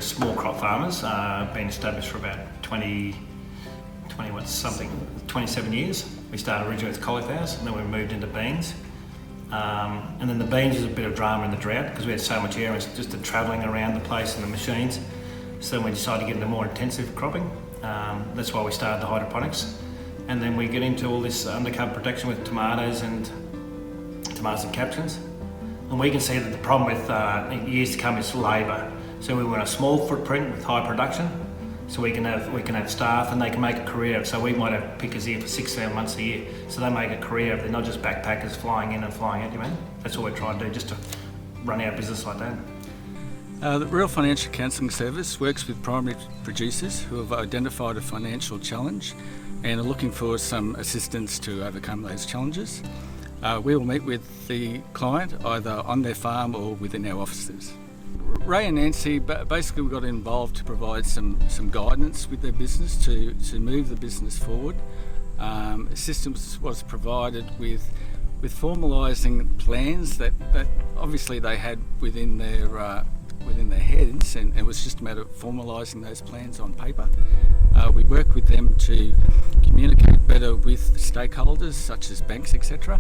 small crop farmers, been established for about 27 years. We started originally with cauliflowers, and then we moved into beans. And then the beans was a bit of drama in the drought because we had so much air and just the travelling around the place and the machines. So we decided to get into more intensive cropping. That's why we started the hydroponics. And then we get into all this undercover protection with tomatoes and captions. And we can see that the problem with years to come is labour. So we want a small footprint with high production, so we can have staff and they can make a career of it. So we might have pickers here for 6-7 months a year, so they make a career of it. They're not just backpackers flying in and flying out. You mean? That's what we're trying to do, just to run our business like that. The Real Financial Counselling Service works with primary producers who have identified a financial challenge and are looking for some assistance to overcome those challenges. We will meet with the client either on their farm or within our offices. Ray and Nancy basically got involved to provide some guidance with their business to move the business forward. Assistance was provided with formalising plans that obviously they had within their heads, and it was just a matter of formalising those plans on paper. We worked with them to communicate better with stakeholders such as banks, etc.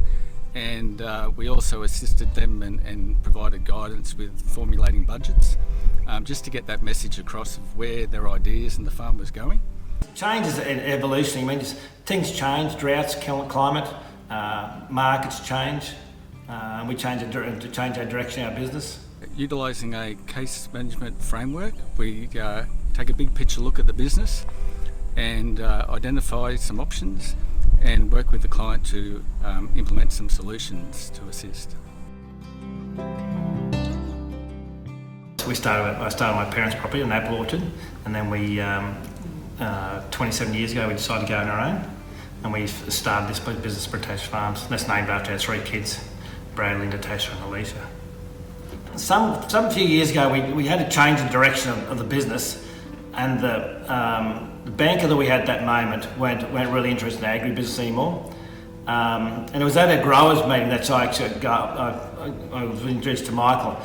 And we also assisted them and provided guidance with formulating budgets, just to get that message across of where their ideas and the farm was going. Change is an evolution. I mean, just things change, droughts, climate, markets change. We change our direction of our business. Utilising a case management framework, we take a big picture look at the business and identify some options and work with the client to implement some solutions to assist. I started my parents' property, an apple orchard, and then we, 27 years ago, we decided to go on our own, and we started this business, Bratasha Farms. That's named after our 3 kids, Bradley, Natasha and Alicia. Some few years ago, we had to change the direction of the business, and the banker that we had at that moment weren't really interested in agribusiness anymore. And it was at a growers meeting that I was introduced to Michael.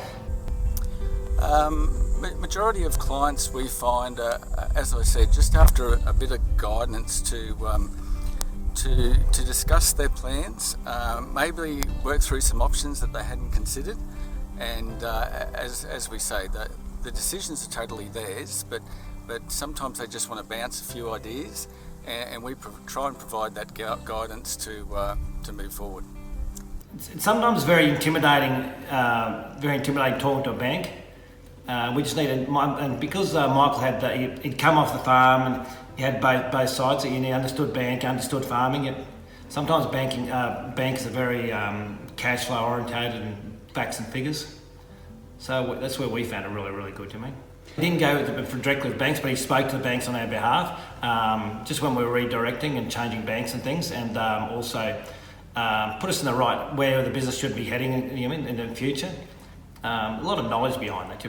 Majority of clients we find, as I said, just after a bit of guidance to discuss their plans, maybe work through some options that they hadn't considered. And as we say, the decisions are totally theirs, but sometimes they just want to bounce a few ideas, and we try and provide that guidance to move forward. It's sometimes very intimidating talking to a bank. We just need and because Michael he'd come off the farm and he had both sides, and he understood bank, understood farming. Sometimes banks are very cash flow orientated and facts and figures. So that's where we found it really, really good to me. He didn't go directly with banks, but he spoke to the banks on our behalf, just when we were redirecting and changing banks and things, and also put us in the right where the business should be heading in the future. A lot of knowledge behind that. A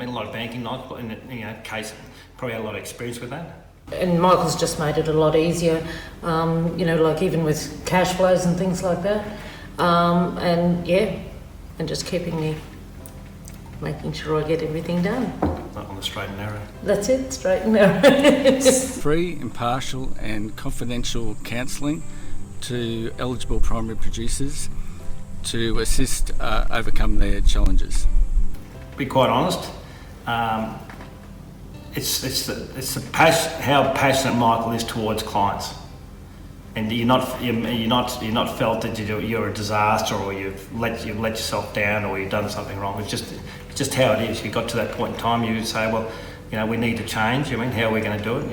lot of banking knowledge, and Case probably had a lot of experience with that. And Michael's just made it a lot easier, like even with cash flows and things like that. And just keeping me, making sure I get everything done. Not on the straight and narrow. That's it, straight and narrow. Free, impartial and confidential counselling to eligible primary producers to assist overcome their challenges. To be quite honest, it's how passionate Michael is towards clients, and you're not felt that you're a disaster or you've let yourself down or you've done something wrong. It's just how it is. You got to that point in time, you would say, well, we need to change. How are we going to do it?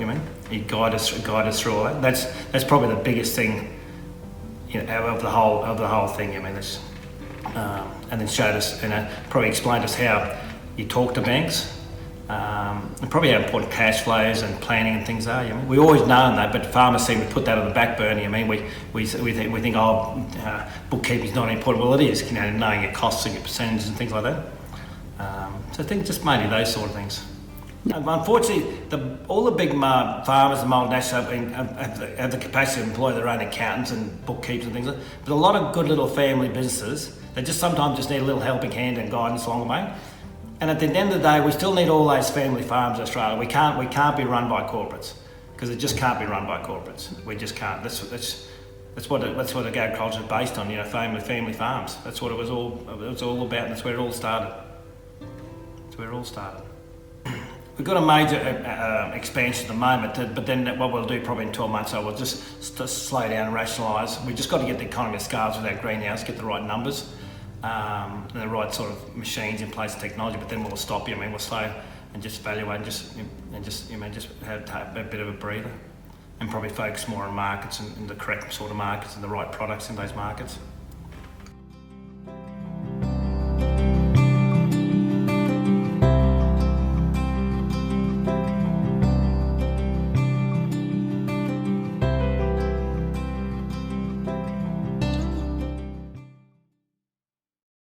You guide us through all that. That's probably the biggest thing, of the whole thing. And then showed us, probably explained us how you talk to banks, and probably how important cash flows and planning and things are. We always known that, but farmers seem to put that on the back burner. We think bookkeeping's not important. Well, it is. Knowing your costs and your percentages and things like that. So I think just mainly those sort of things. Unfortunately, all the big farmers and multinationals have the capacity to employ their own accountants and bookkeepers and things like that. But a lot of good little family businesses, they just sometimes just need a little helping hand and guidance along the way. And at the end of the day, we still need all those family farms in Australia. We can't be run by corporates, because it just can't be run by corporates. We just can't. That's what agriculture is based on. You know, family farms. That's what it was all about, and that's where it all started. That's where it all started. We've got a major expansion at the moment, but then what we'll do probably in 12 months, so we'll just slow down and rationalise. We've just got to get the economy of scales with our greenhouse, get the right numbers, and the right sort of machines in place, technology. But then we'll stop. I mean, we'll slow and just evaluate and just have a bit of a breather, and probably focus more on markets and the correct sort of markets and the right products in those markets.